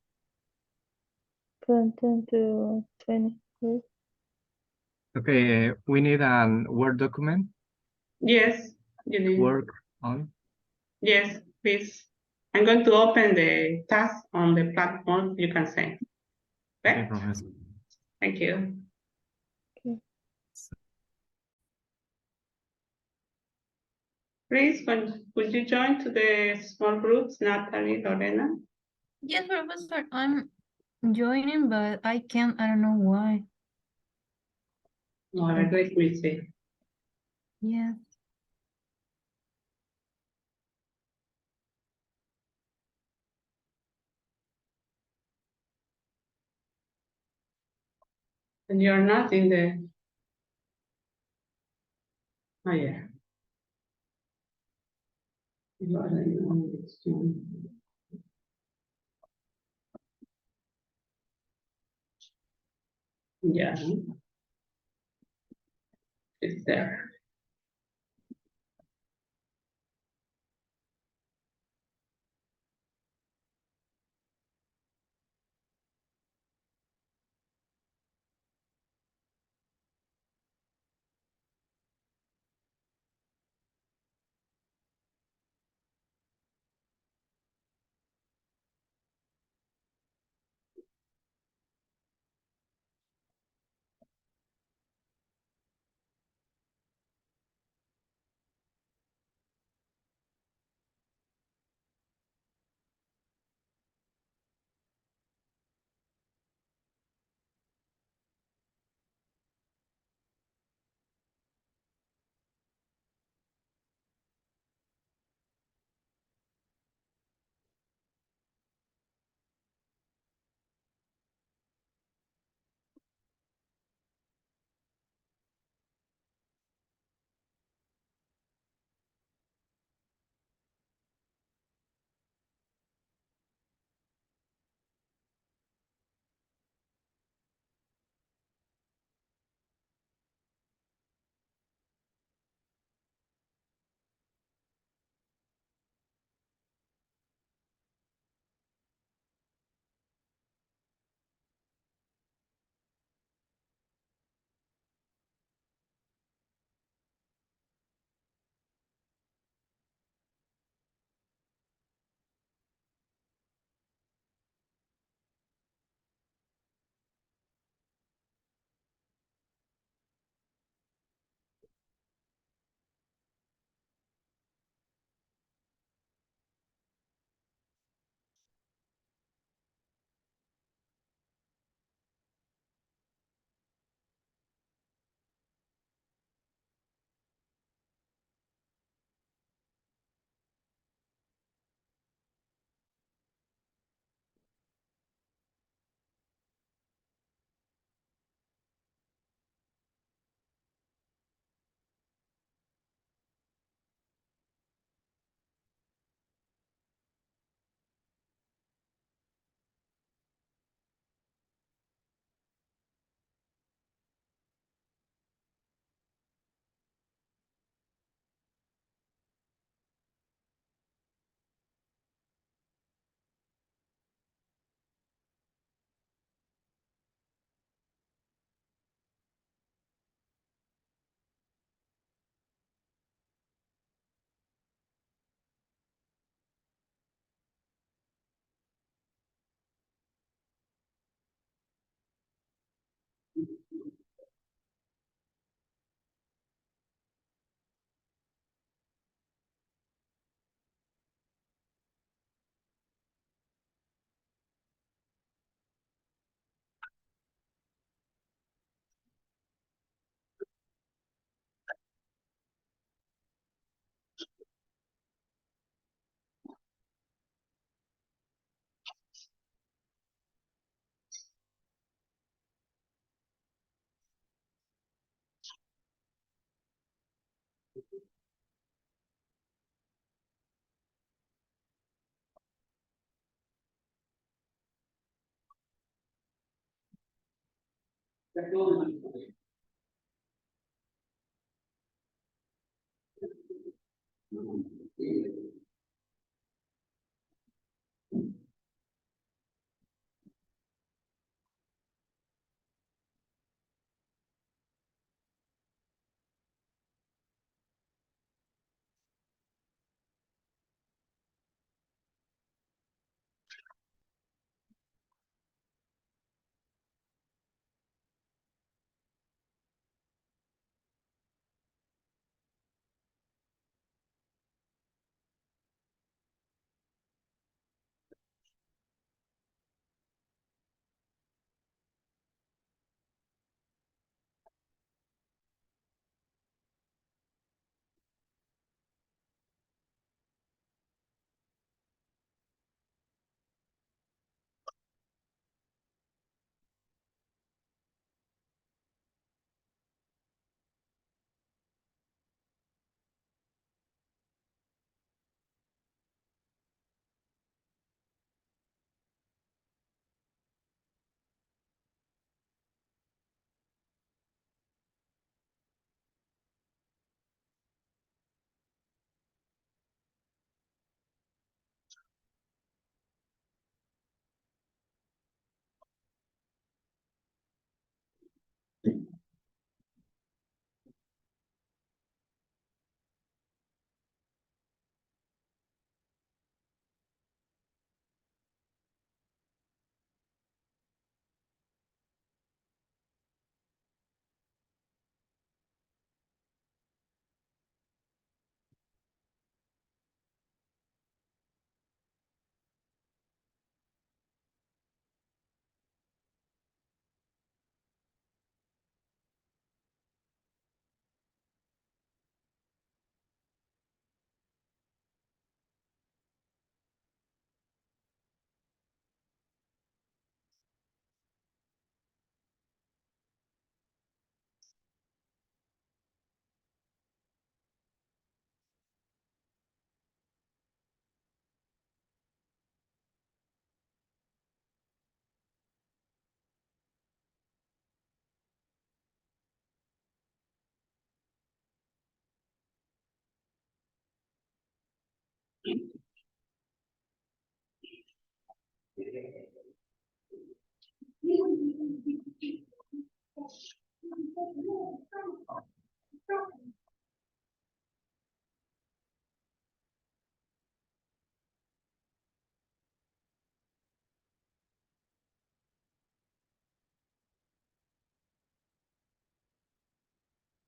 From 10 to 20, please. Okay, we need an Word document Yes, you need. work on. Yes, please. I'm going to open the task on the platform. You can say. Okay, Okay, Professor. thank you. Okay. Please, would you join to the small groups, Natalie, Lorena? Yes, Professor, I'm joining, but I can't, I don't know why. All right, let me see. Yes. And you're not in the. Oh, yeah. You are in this one. Yeah. It's there.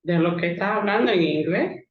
De lo que está hablando en inglés.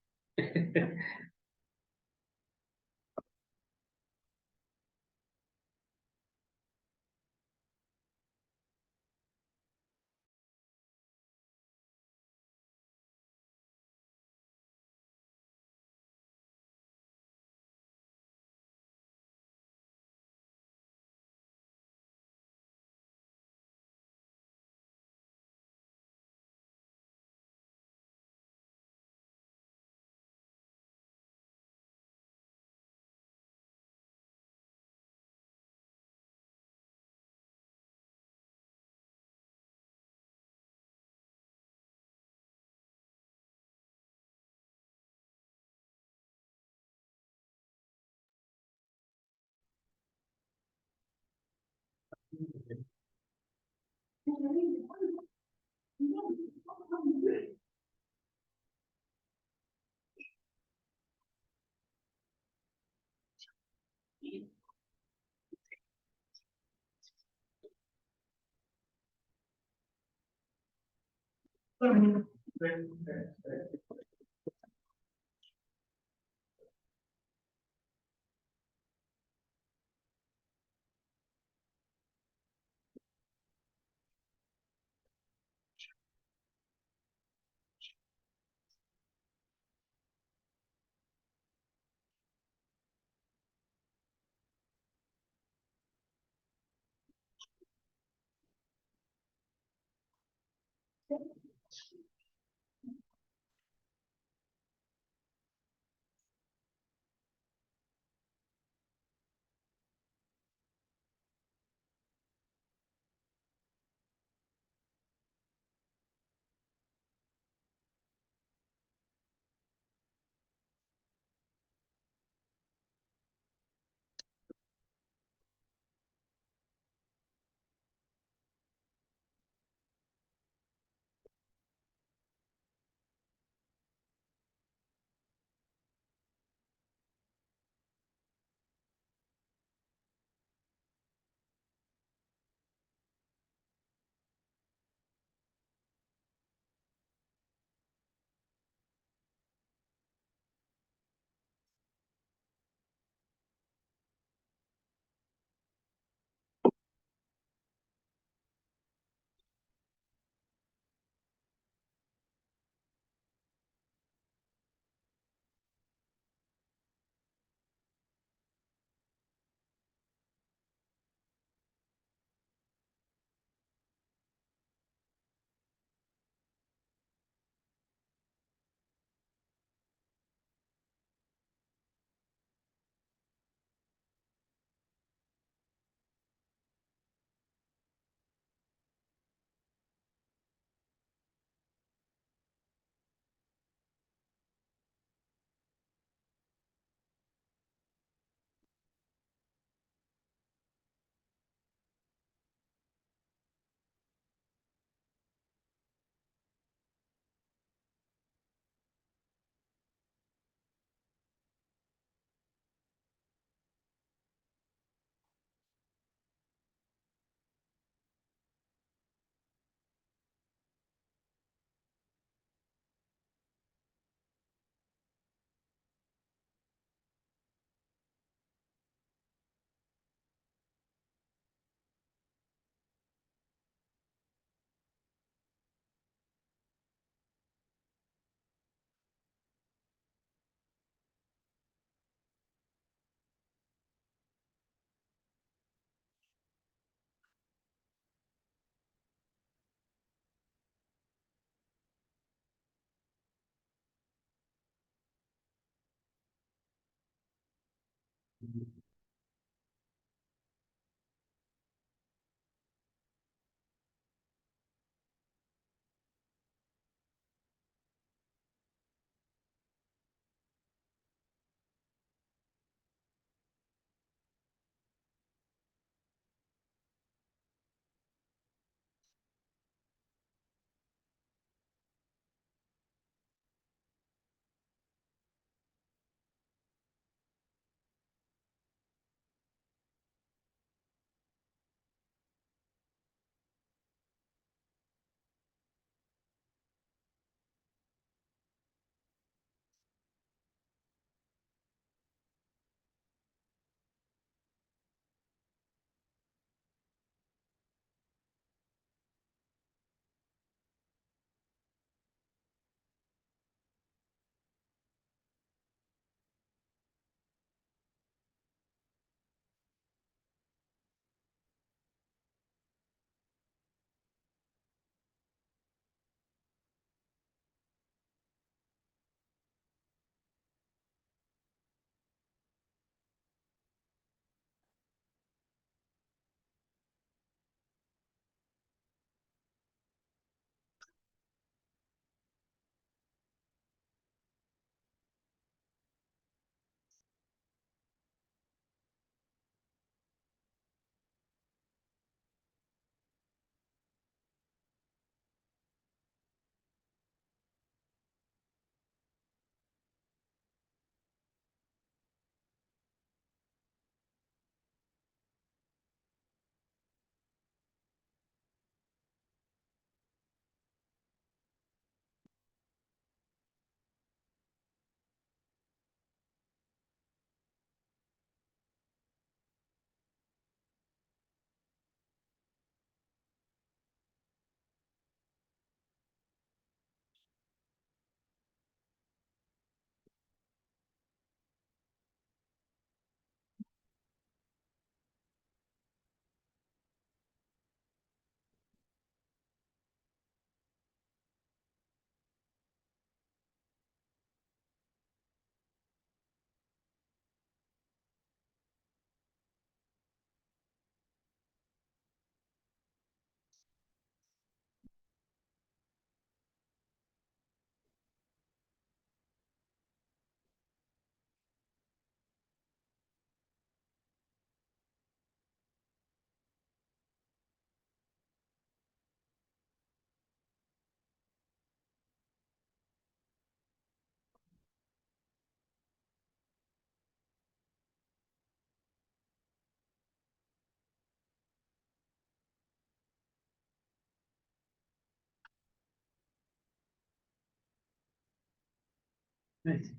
I see.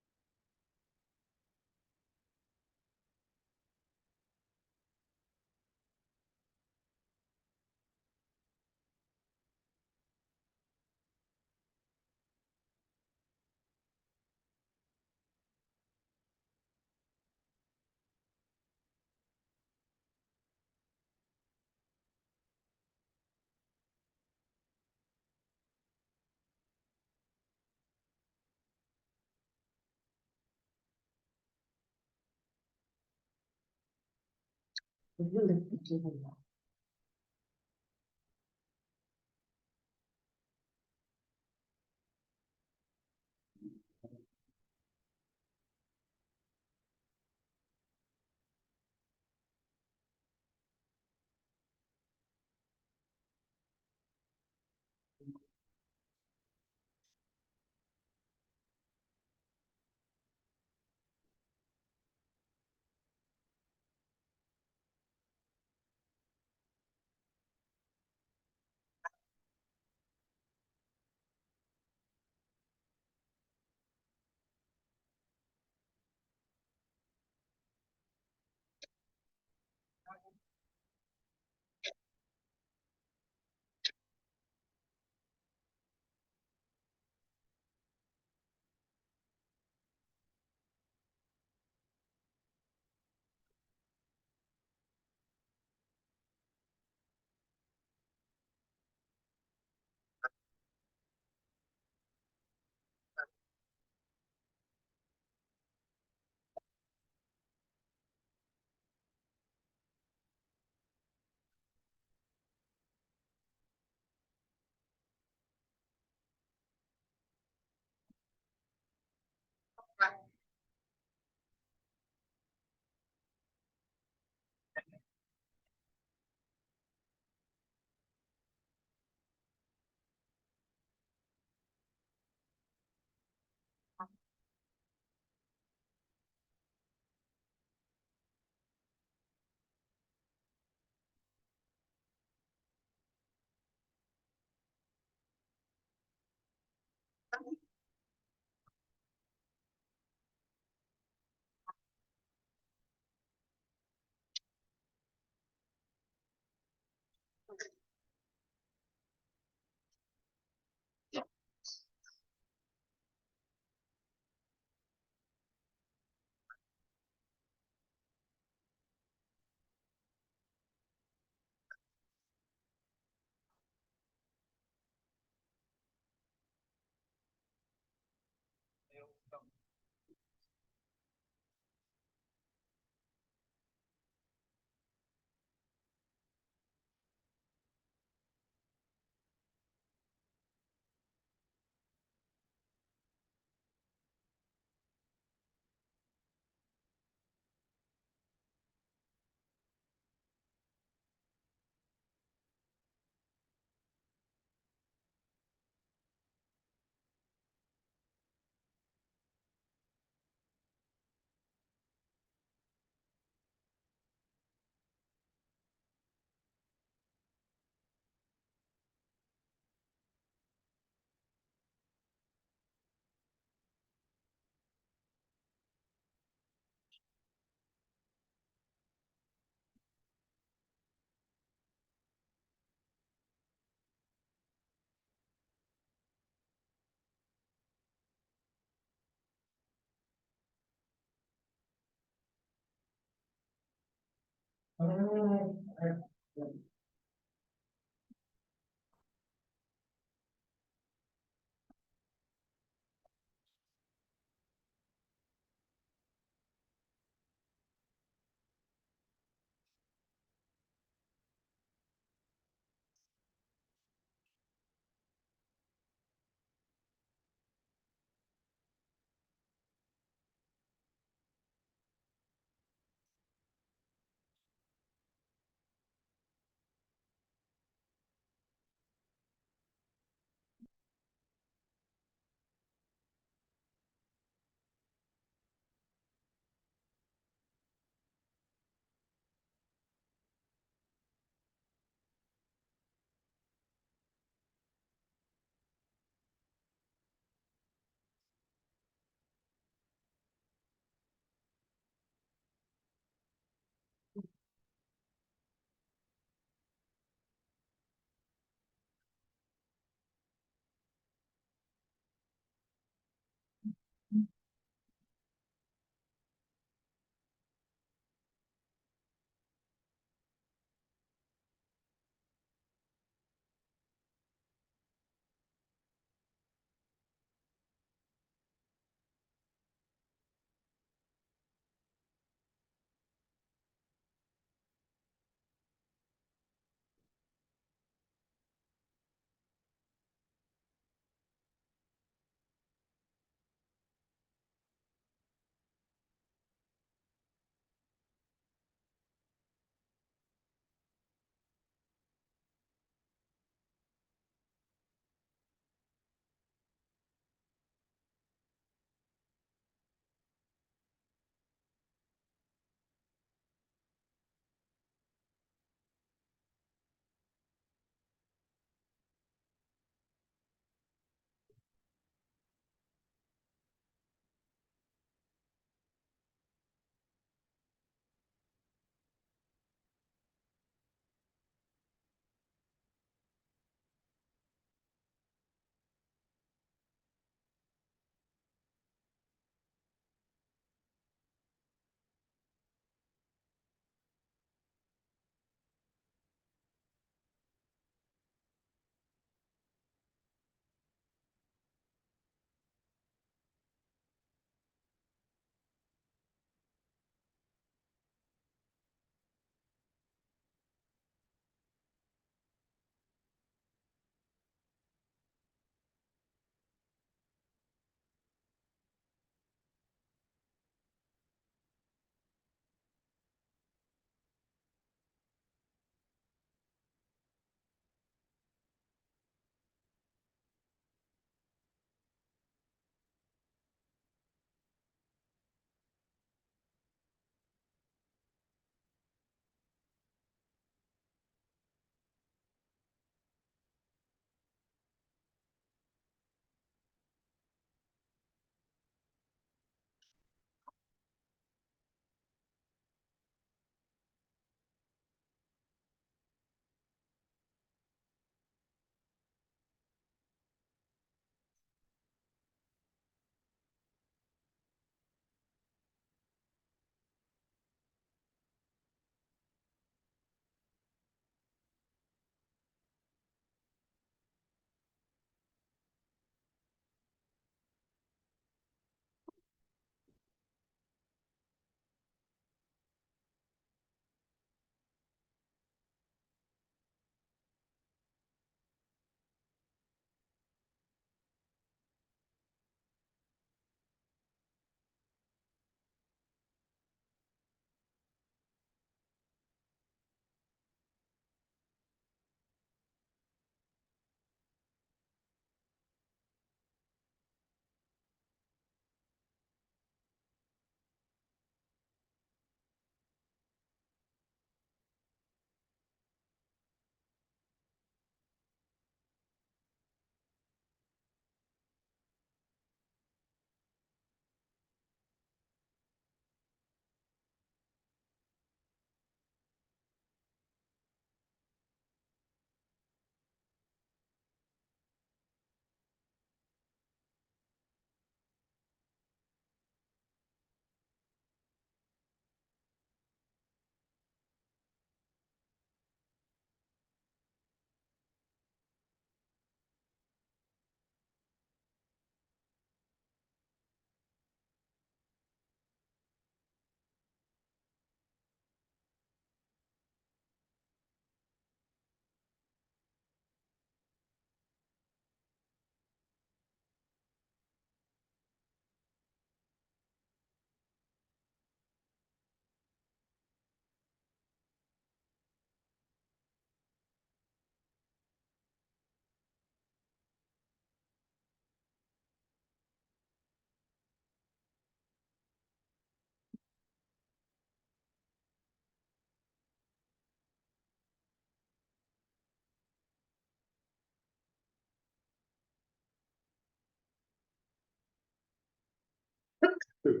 Okay.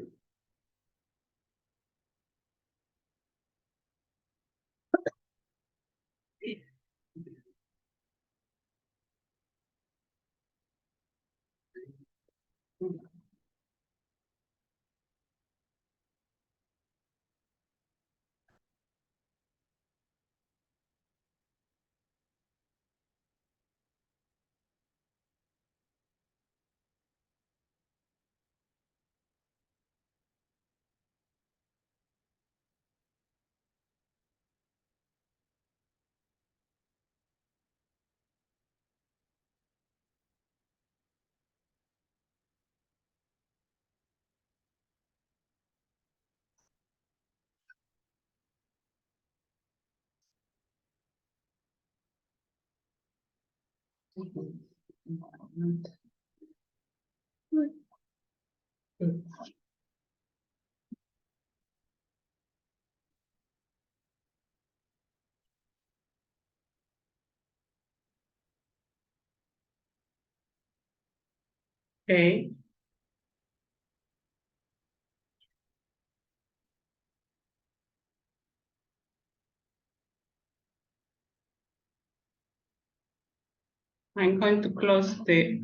I'm going to close the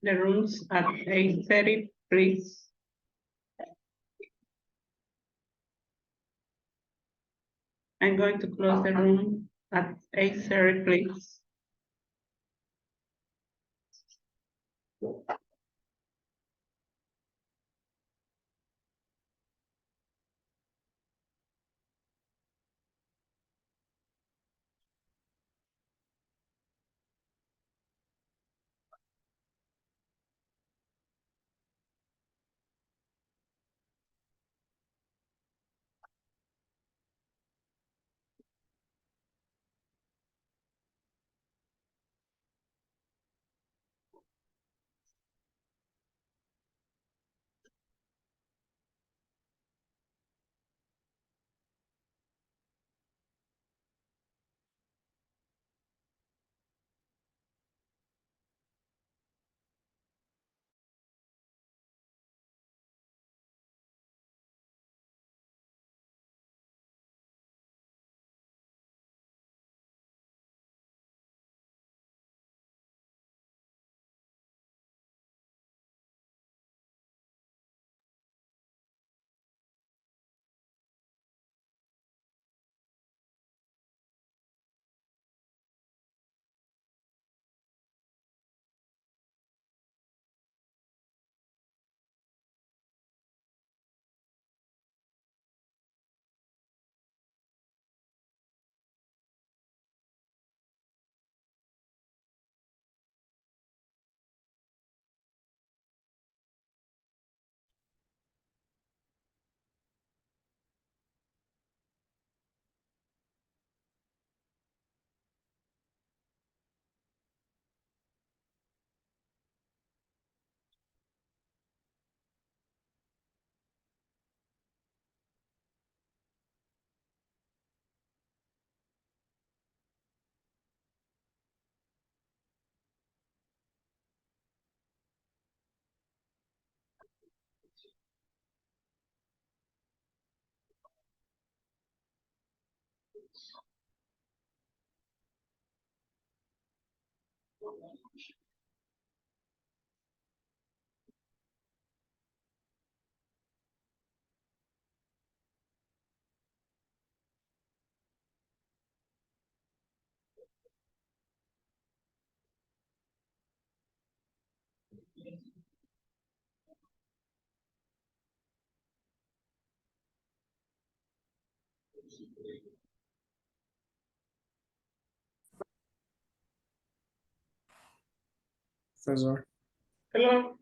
rooms at 8:30, please. I'm going to close the room at 8:30, please. Professor. Hello.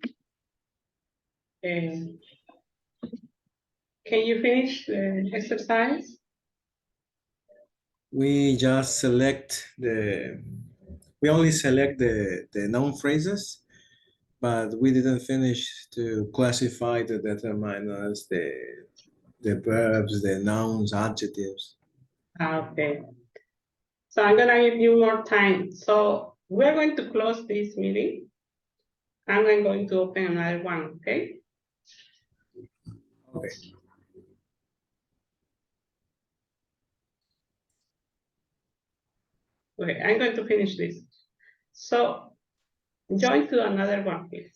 Can you finish the exercise? We just we only select the noun phrases, but we didn't finish to classify the determiners, the verbs, the nouns, adjectives. Okay. So I'm gonna give you more time. So we're going to close this meeting. And I'm going to open another one, okay? Okay. Okay, I'm going to finish this. So join to another one, please.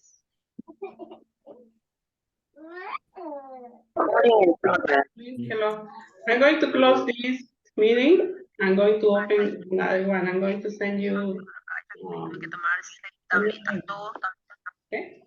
Hello. I'm going to close this meeting. I'm going to open another one. I'm going to send you. Okay.